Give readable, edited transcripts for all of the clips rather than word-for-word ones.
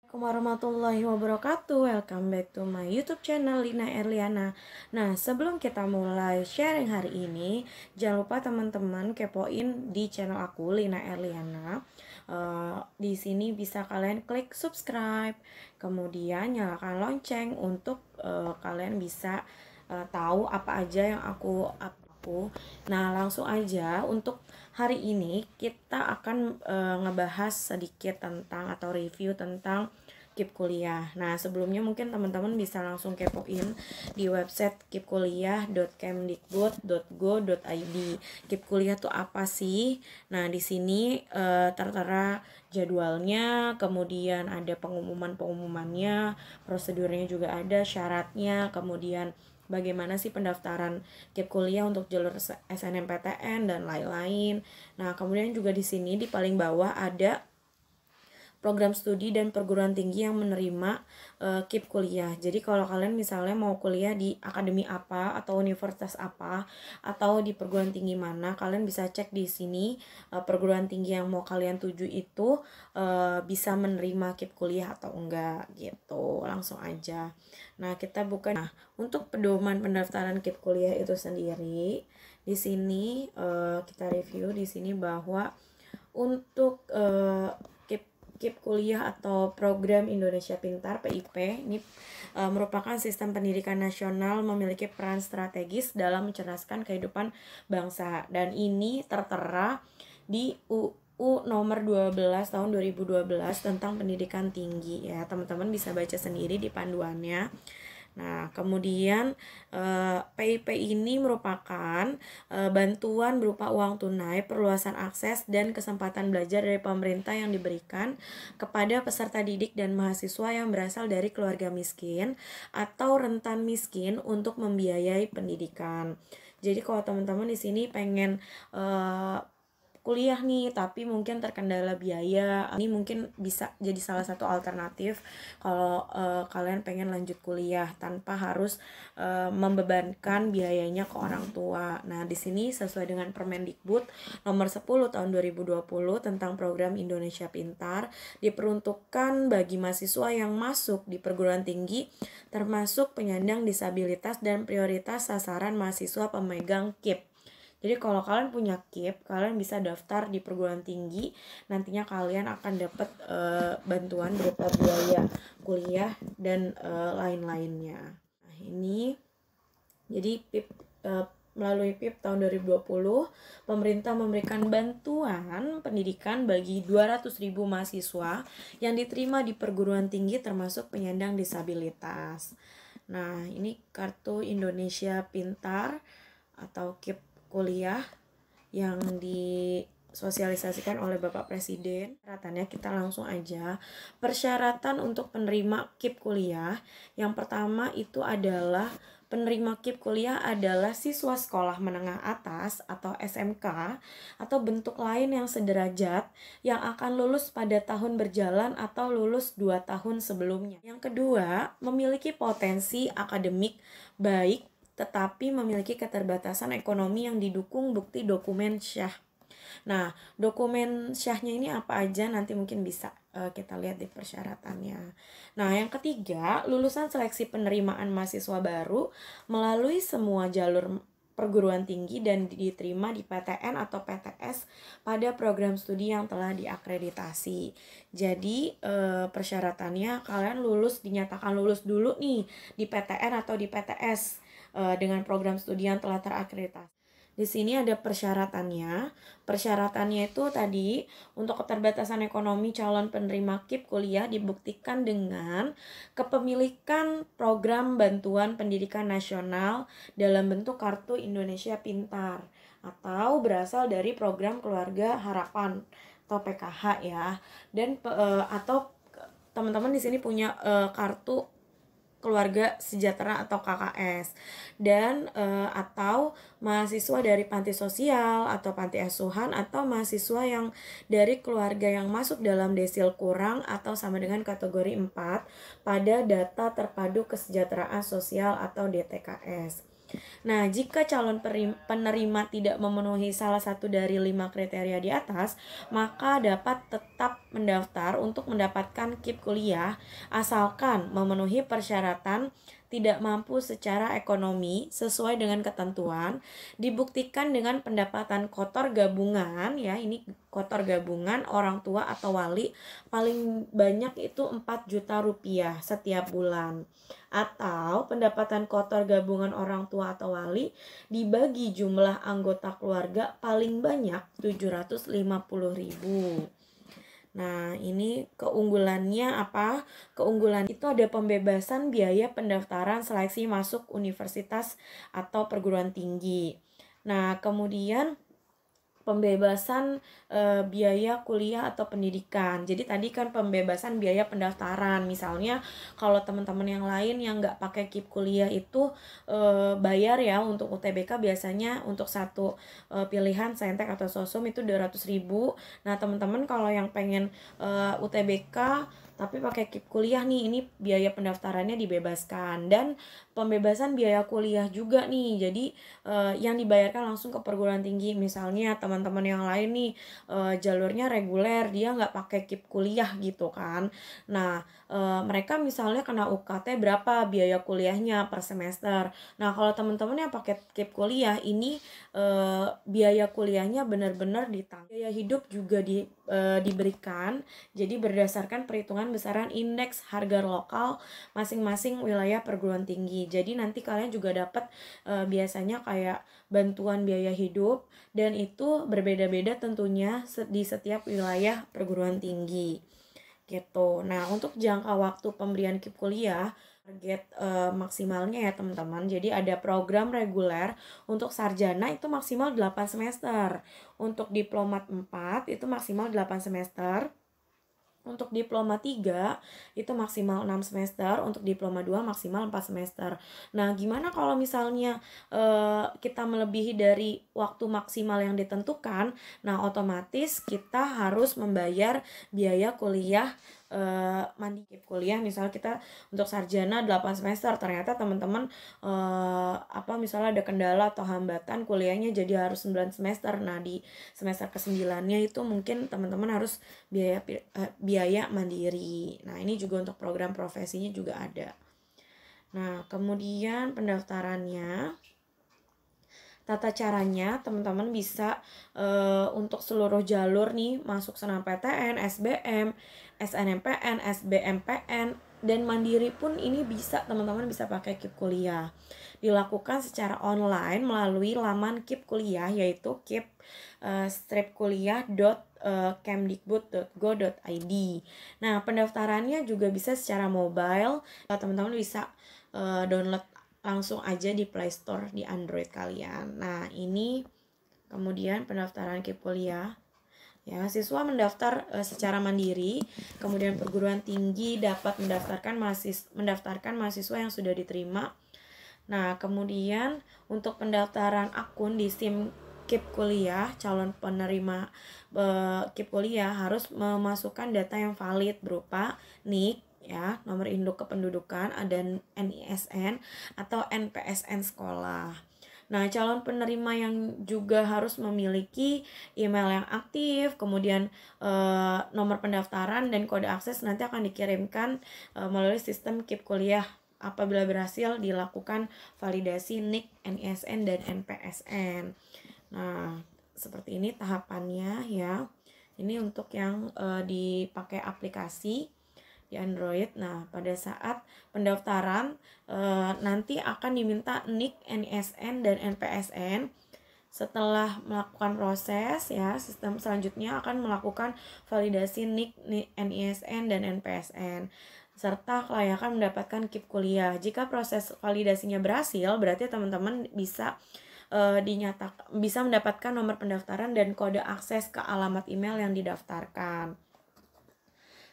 Warahmatullahi wabarakatuh. Welcome back to my YouTube channel Lina Erliana. Nah, sebelum kita mulai sharing hari ini, jangan lupa teman-teman kepoin di channel aku Lina Erliana. Di sini bisa kalian klik subscribe, kemudian nyalakan lonceng untuk kalian bisa tahu apa aja yang aku upload. Nah, langsung aja untuk hari ini kita akan ngebahas sedikit tentang atau review tentang KIP kuliah. Nah, sebelumnya mungkin teman-teman bisa langsung kepoin di website kipkuliah.kemdikbud.go.id. KIP kuliah tuh apa sih? Nah, di sini tertera jadwalnya, kemudian ada pengumuman-pengumumannya, prosedurnya juga ada, syaratnya, kemudian bagaimana sih pendaftaran KIP kuliah untuk jalur SNMPTN dan lain-lain. Nah, kemudian juga di sini di paling bawah ada program studi dan perguruan tinggi yang menerima KIP kuliah. Jadi kalau kalian misalnya mau kuliah di akademi apa atau universitas apa atau di perguruan tinggi mana, kalian bisa cek di sini perguruan tinggi yang mau kalian tuju itu bisa menerima KIP kuliah atau enggak gitu. Langsung aja. Nah, kita buka. Nah, untuk pedoman pendaftaran KIP kuliah itu sendiri, di sini kita review di sini bahwa untuk KIP kuliah atau program Indonesia Pintar PIP ini merupakan sistem pendidikan nasional memiliki peran strategis dalam mencerdaskan kehidupan bangsa, dan ini tertera di UU nomor 12 tahun 2012 tentang pendidikan tinggi ya. Teman-teman bisa baca sendiri di panduannya. Nah, kemudian PIP ini merupakan bantuan berupa uang tunai, perluasan akses, dan kesempatan belajar dari pemerintah yang diberikan kepada peserta didik dan mahasiswa yang berasal dari keluarga miskin atau rentan miskin untuk membiayai pendidikan. Jadi kalau teman-teman di sini pengen kuliah nih tapi mungkin terkendala biaya, ini mungkin bisa jadi salah satu alternatif kalau kalian pengen lanjut kuliah tanpa harus membebankan biayanya ke orang tua. Nah, di sini sesuai dengan Permendikbud nomor 10 tahun 2020 tentang program Indonesia Pintar diperuntukkan bagi mahasiswa yang masuk di perguruan tinggi termasuk penyandang disabilitas dan prioritas sasaran mahasiswa pemegang KIP. Jadi kalau kalian punya KIP, kalian bisa daftar di perguruan tinggi. Nantinya kalian akan dapat bantuan berupa biaya kuliah dan lain-lainnya. Nah, ini jadi melalui PIP tahun 2020, pemerintah memberikan bantuan pendidikan bagi 200.000 mahasiswa yang diterima di perguruan tinggi termasuk penyandang disabilitas. Nah, ini kartu Indonesia Pintar atau KIP kuliah yang disosialisasikan oleh Bapak Presiden. Persyaratannya kita langsung aja. Persyaratan untuk penerima KIP kuliah, yang pertama itu adalah penerima KIP kuliah adalah siswa sekolah menengah atas atau SMK atau bentuk lain yang sederajat yang akan lulus pada tahun berjalan atau lulus 2 tahun sebelumnya. Yang kedua, memiliki potensi akademik baik tetapi memiliki keterbatasan ekonomi yang didukung bukti dokumen syah. Nah, dokumen syahnya ini apa aja nanti mungkin bisa kita lihat di persyaratannya. Nah, yang ketiga, lulusan seleksi penerimaan mahasiswa baru melalui semua jalur perguruan tinggi dan diterima di PTN atau PTS pada program studi yang telah diakreditasi. Jadi persyaratannya kalian dinyatakan lulus dulu nih di PTN atau di PTS dengan program studi yang telah terakreditasi. Di sini ada persyaratannya. Persyaratannya itu tadi untuk keterbatasan ekonomi calon penerima KIP kuliah dibuktikan dengan kepemilikan program bantuan pendidikan nasional dalam bentuk kartu Indonesia Pintar atau berasal dari program Keluarga Harapan atau PKH ya. Dan atau teman-teman di sini punya kartu Keluarga Sejahtera atau KKS, dan atau mahasiswa dari panti sosial atau panti asuhan atau mahasiswa yang dari keluarga yang masuk dalam desil kurang atau sama dengan kategori 4 pada data terpadu kesejahteraan sosial atau DTKS. Nah, jika calon penerima tidak memenuhi salah satu dari 5 kriteria di atas, maka dapat tetap mendaftar untuk mendapatkan KIP kuliah asalkan memenuhi persyaratan tidak mampu secara ekonomi sesuai dengan ketentuan, dibuktikan dengan pendapatan kotor gabungan, ya ini kotor gabungan orang tua atau wali paling banyak itu 4 juta rupiah setiap bulan, atau pendapatan kotor gabungan orang tua atau wali dibagi jumlah anggota keluarga paling banyak 750.000. Nah, ini keunggulannya apa? Keunggulan itu ada pembebasan biaya pendaftaran seleksi masuk universitas atau perguruan tinggi. Nah, kemudian pembebasan biaya kuliah atau pendidikan. Jadi tadi kan pembebasan biaya pendaftaran. Misalnya kalau teman-teman yang lain yang nggak pakai KIP kuliah itu bayar ya untuk UTBK biasanya untuk satu pilihan Saintek atau Sosum itu 200.000. Nah teman-teman kalau yang pengen UTBK tapi pakai KIP kuliah nih, ini biaya pendaftarannya dibebaskan, dan pembebasan biaya kuliah juga nih. Jadi yang dibayarkan langsung ke perguruan tinggi. Misalnya teman-teman yang lain nih jalurnya reguler, dia nggak pakai KIP kuliah gitu kan. Nah mereka misalnya kena UKT berapa biaya kuliahnya per semester. Nah kalau teman-teman yang pakai KIP kuliah ini biaya kuliahnya benar-benar ditanggung. Biaya hidup juga diberikan. Jadi berdasarkan perhitungan besaran indeks harga lokal masing-masing wilayah perguruan tinggi. Jadi nanti kalian juga dapat biasanya kayak bantuan biaya hidup, dan itu berbeda-beda tentunya di setiap wilayah perguruan tinggi gitu. Nah untuk jangka waktu pemberian KIP kuliah target maksimalnya ya teman-teman. Jadi ada program reguler untuk sarjana itu maksimal 8 semester. Untuk diplomat 4 itu maksimal 8 semester. Untuk diploma 3 itu maksimal 6 semester, untuk diploma 2 maksimal 4 semester. Nah, gimana kalau misalnya kita melebihi dari waktu maksimal yang ditentukan? Nah, otomatis kita harus membayar biaya kuliah mandiri kuliah. Misal kita untuk sarjana 8 semester, ternyata teman-teman misalnya ada kendala atau hambatan kuliahnya jadi harus 9 semester. Nah, di semester ke-9-nya itu mungkin teman-teman harus biaya mandiri. Nah, ini juga untuk program profesinya juga ada. Nah, kemudian pendaftarannya, tata caranya teman-teman bisa untuk seluruh jalur nih, masuk SNMPTN, SBM, SNMPN, SBMPN, dan mandiri pun ini bisa, teman-teman bisa pakai KIP kuliah. Dilakukan secara online melalui laman KIP kuliah, yaitu kip-kuliah.kemdikbud.go.id. Nah, pendaftarannya juga bisa secara mobile. Teman-teman bisa download langsung aja di Play Store di Android kalian. Nah, ini kemudian pendaftaran KIP kuliah. Ya, siswa mendaftar secara mandiri, kemudian perguruan tinggi dapat mendaftarkan mahasiswa yang sudah diterima. Nah, kemudian untuk pendaftaran akun di SIM KIP kuliah, calon penerima KIP kuliah harus memasukkan data yang valid berupa NIK, ya, nomor induk kependudukan, ada NISN atau NPSN sekolah. Nah, calon penerima yang juga harus memiliki email yang aktif, kemudian nomor pendaftaran dan kode akses nanti akan dikirimkan melalui sistem KIP kuliah apabila berhasil dilakukan validasi NIK, NISN, dan NPSN. Nah, seperti ini tahapannya ya. Ini untuk yang dipakai aplikasi di Android. Nah, pada saat pendaftaran nanti akan diminta NIK, NISN, dan NPSN. Setelah melakukan proses ya, sistem selanjutnya akan melakukan validasi NIK, NISN, dan NPSN serta kelayakan mendapatkan KIP kuliah. Jika proses validasinya berhasil, berarti teman-teman bisa bisa mendapatkan nomor pendaftaran dan kode akses ke alamat email yang didaftarkan.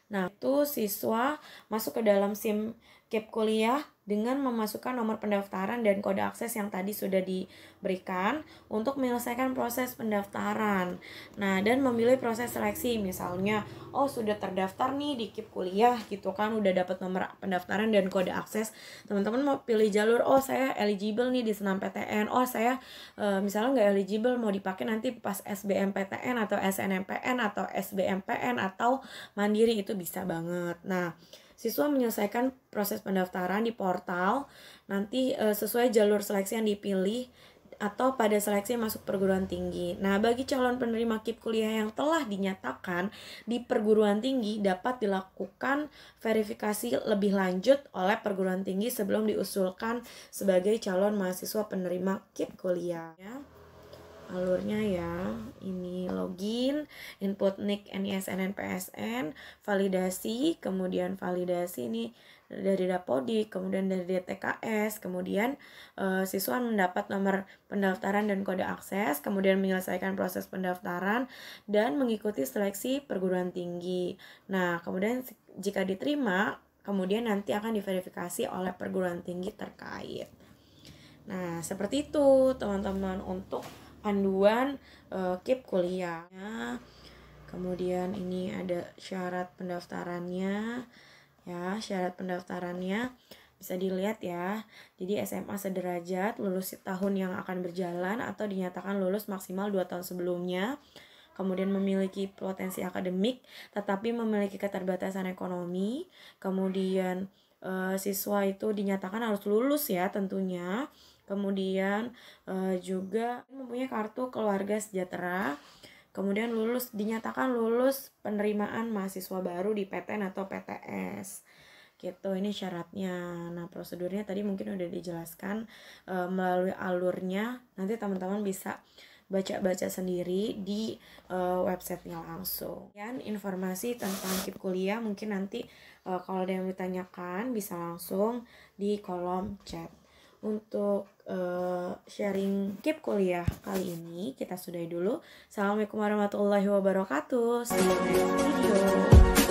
Nah, itu siswa masuk ke dalam SIM KIP kuliah dengan memasukkan nomor pendaftaran dan kode akses yang tadi sudah diberikan untuk menyelesaikan proses pendaftaran. Nah, dan memilih proses seleksi, misalnya sudah terdaftar nih di KIP kuliah gitu kan, udah dapat nomor pendaftaran dan kode akses. Teman-teman mau pilih jalur, saya eligible nih di SNMPTN. Saya misalnya nggak eligible, mau dipakai nanti pas SBMPTN atau SNMPN atau SBMPN atau mandiri, itu bisa banget. Nah, siswa menyelesaikan proses pendaftaran di portal nanti sesuai jalur seleksi yang dipilih atau pada seleksi masuk perguruan tinggi. Nah, bagi calon penerima KIP kuliah yang telah dinyatakan di perguruan tinggi, dapat dilakukan verifikasi lebih lanjut oleh perguruan tinggi sebelum diusulkan sebagai calon mahasiswa penerima KIP kuliah. Alurnya ya, ini login, input NIK, NISN, NPSN, validasi, kemudian validasi ini dari Dapodik, kemudian dari DTKS, kemudian siswa mendapat nomor pendaftaran dan kode akses, kemudian menyelesaikan proses pendaftaran dan mengikuti seleksi perguruan tinggi. Nah, kemudian jika diterima, kemudian nanti akan diverifikasi oleh perguruan tinggi terkait. Nah, seperti itu teman-teman untuk panduan KIP kuliah. Kemudian ini ada syarat pendaftarannya ya, syarat pendaftarannya bisa dilihat ya. Jadi SMA sederajat, lulus tahun yang akan berjalan atau dinyatakan lulus maksimal 2 tahun sebelumnya. Kemudian memiliki potensi akademik tetapi memiliki keterbatasan ekonomi. Kemudian siswa itu dinyatakan harus lulus ya tentunya. Kemudian juga mempunyai kartu keluarga sejahtera. Kemudian dinyatakan lulus penerimaan mahasiswa baru di PTN atau PTS. Gitu, ini syaratnya. Nah, prosedurnya tadi mungkin udah dijelaskan melalui alurnya. Nanti teman-teman bisa baca-baca sendiri di websitenya langsung. Dan informasi tentang KIP kuliah mungkin nanti kalau ada yang ditanyakan bisa langsung di kolom chat. Untuk sharing KIP kuliah kali ini kita sudahi dulu. Assalamualaikum warahmatullahi wabarakatuh. See you next video.